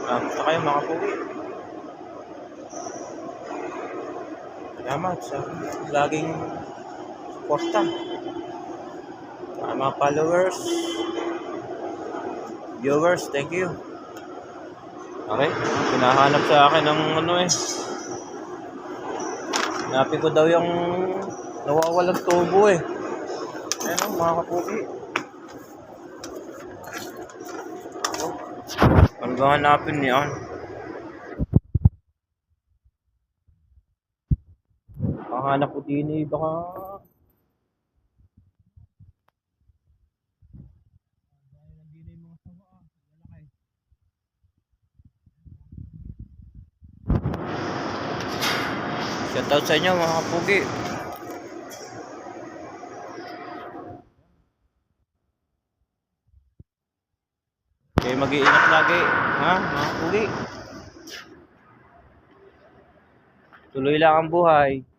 Gusto kayo mga kapugi. Salamat sa laging suporta. Mga followers, viewers, thank you. Okay, pinahanap sa akin ng hanapin ko daw yung nawawalang tubo eh. Ayan mga kapugi. Ano ba hanapin niyan? Hanap ko din eh, baka shoutout sa inyo mga kapugi. Okay, mag-iingat lagi, ha mga kapugi. Tuloy lang ang buhay.